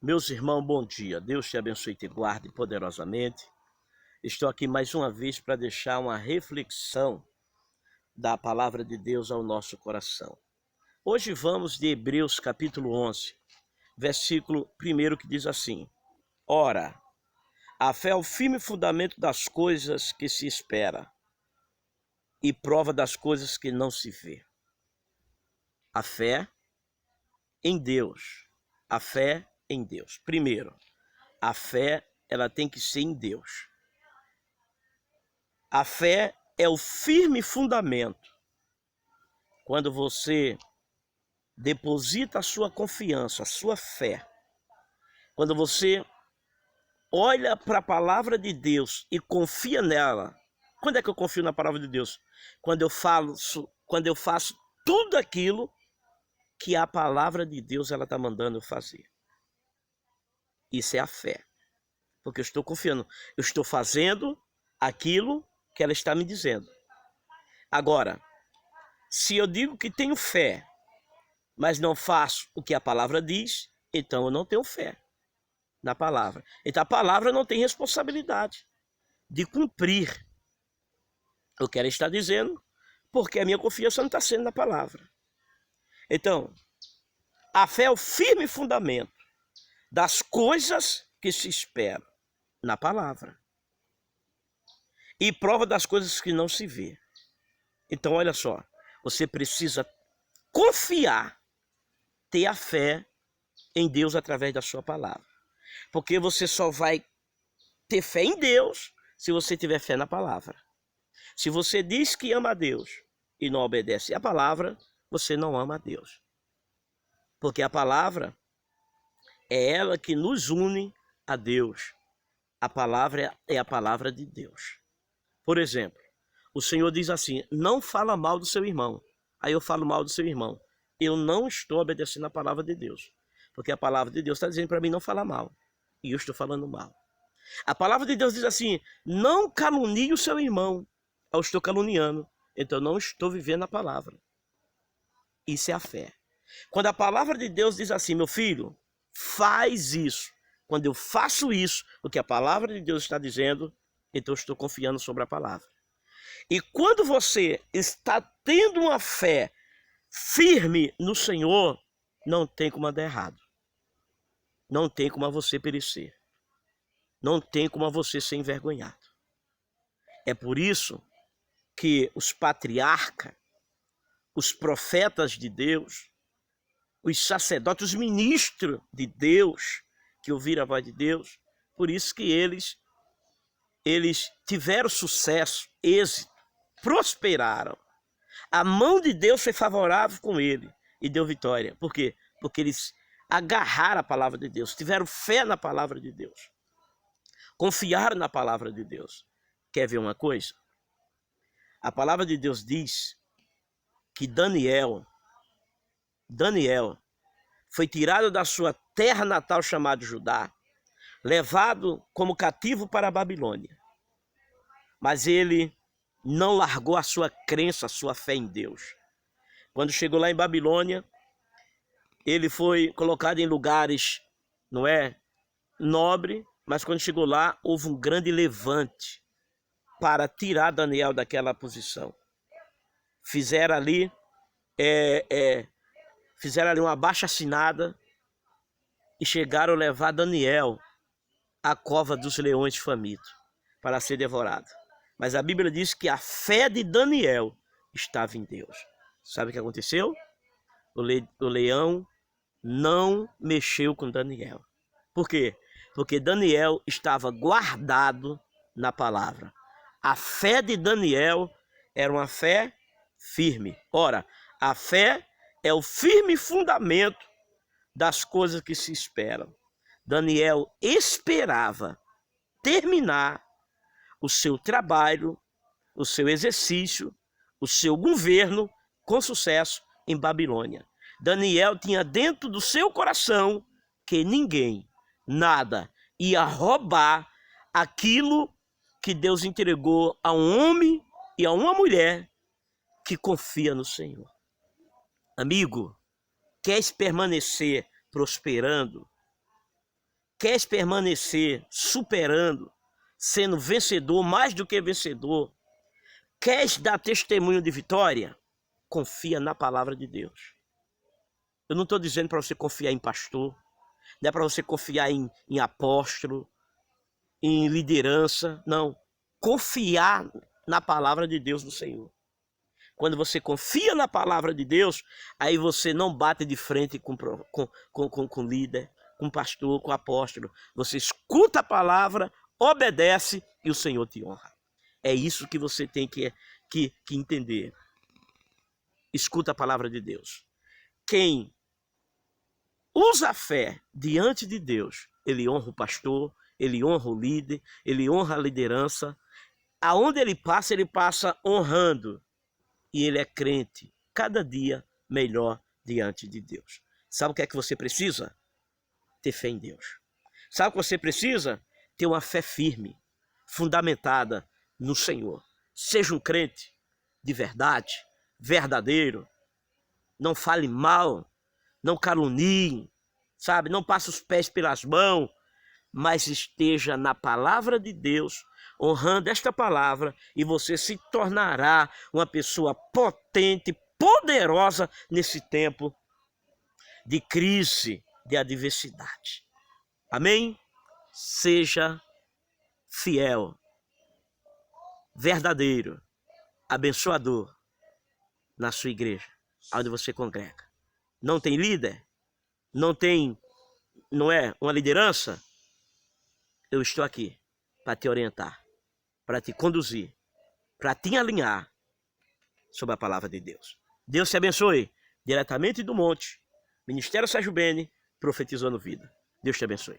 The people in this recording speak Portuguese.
Meus irmãos, bom dia. Deus te abençoe e te guarde poderosamente. Estou aqui mais uma vez para deixar uma reflexão da palavra de Deus ao nosso coração. Hoje vamos de Hebreus capítulo 11, versículo 1 que diz assim: Ora, a fé é o firme fundamento das coisas que se espera e prova das coisas que não se vê. A fé em Deus. A fé em Deus. Primeiro, a fé ela tem que ser em Deus. A fé é o firme fundamento. Quando você deposita a sua confiança, a sua fé, quando você olha para a palavra de Deus e confia nela. Quando é que eu confio na palavra de Deus? Quando eu faço tudo aquilo que a palavra de Deus ela está mandando eu fazer. Isso é a fé. Porque eu estou confiando, eu estou fazendo aquilo que ela está me dizendo. Agora, se eu digo que tenho fé, mas não faço o que a palavra diz, então eu não tenho fé na palavra. Então a palavra não tem responsabilidade de cumprir o que ela está dizendo, porque a minha confiança não está sendo na palavra. Então, a fé é o firme fundamento das coisas que se esperam na palavra e prova das coisas que não se vê. Então, olha só, você precisa confiar, ter a fé em Deus através da sua palavra. Porque você só vai ter fé em Deus se você tiver fé na palavra. Se você diz que ama a Deus e não obedece à palavra, você não ama a Deus. Porque a palavra é ela que nos une a Deus. A palavra é a palavra de Deus. Por exemplo, o Senhor diz assim: não fala mal do seu irmão. Aí eu falo mal do seu irmão. Eu não estou obedecendo a palavra de Deus. Porque a palavra de Deus está dizendo para mim não falar mal. E eu estou falando mal. A palavra de Deus diz assim: não calunie o seu irmão. Eu estou caluniando. Então eu não estou vivendo a palavra. Isso é a fé. Quando a palavra de Deus diz assim: meu filho, faz isso. Quando eu faço isso, o que a palavra de Deus está dizendo, então eu estou confiando sobre a palavra. E quando você está tendo uma fé firme no Senhor, não tem como dar errado. Não tem como você perecer. Não tem como você ser envergonhado. É por isso que os patriarcas, os profetas de Deus, os sacerdotes, os ministros de Deus, que ouviram a voz de Deus, por isso que eles tiveram sucesso, êxito, prosperaram. A mão de Deus foi favorável com ele e deu vitória. Por quê? Porque eles agarraram a palavra de Deus, tiveram fé na palavra de Deus, confiaram na palavra de Deus. Quer ver uma coisa? A palavra de Deus diz que Daniel foi tirado da sua terra natal chamada Judá, levado como cativo para a Babilônia. Mas ele não largou a sua crença, a sua fé em Deus. Quando chegou lá em Babilônia, ele foi colocado em lugares, não é, nobre, mas quando chegou lá, houve um grande levante para tirar Daniel daquela posição. Fizeram ali uma abaixo-assinada e chegaram a levar Daniel à cova dos leões famintos para ser devorado. Mas a Bíblia diz que a fé de Daniel estava em Deus. Sabe o que aconteceu? O leão não mexeu com Daniel. Por quê? Porque Daniel estava guardado na palavra. A fé de Daniel era uma fé firme. Ora, a fé é o firme fundamento das coisas que se esperam. Daniel esperava terminar o seu trabalho, o seu exercício, o seu governo com sucesso em Babilônia. Daniel tinha dentro do seu coração que ninguém, nada, ia roubar aquilo que Deus entregou a um homem e a uma mulher que confia no Senhor. Amigo, queres permanecer prosperando? Queres permanecer superando, sendo vencedor, mais do que vencedor? Queres dar testemunho de vitória? Confia na palavra de Deus. Eu não estou dizendo para você confiar em pastor, não é para você confiar em apóstolo, em liderança, não. Confiar na palavra de Deus do Senhor. Quando você confia na palavra de Deus, aí você não bate de frente com líder, com pastor, com apóstolo. Você escuta a palavra, obedece e o Senhor te honra. É isso que você tem que entender. Escuta a palavra de Deus. Quem usa a fé diante de Deus, ele honra o pastor, ele honra o líder, ele honra a liderança. Aonde ele passa honrando. E ele é crente, cada dia melhor diante de Deus. Sabe o que é que você precisa? Ter fé em Deus. Sabe o que você precisa? Ter uma fé firme, fundamentada no Senhor. Seja um crente de verdade, verdadeiro. Não fale mal, não calunie, sabe? Não passe os pés pelas mãos, mas esteja na palavra de Deus, honrando esta palavra, e você se tornará uma pessoa potente, poderosa nesse tempo de crise, de adversidade. Amém? Seja fiel, verdadeiro, abençoador na sua igreja, onde você congrega. Não tem líder? Não é uma liderança? Eu estou aqui para te orientar, para te conduzir, para te alinhar sobre a palavra de Deus. Deus te abençoe. Diretamente do monte, Ministério Sérgio Bene, profetizando vida. Deus te abençoe.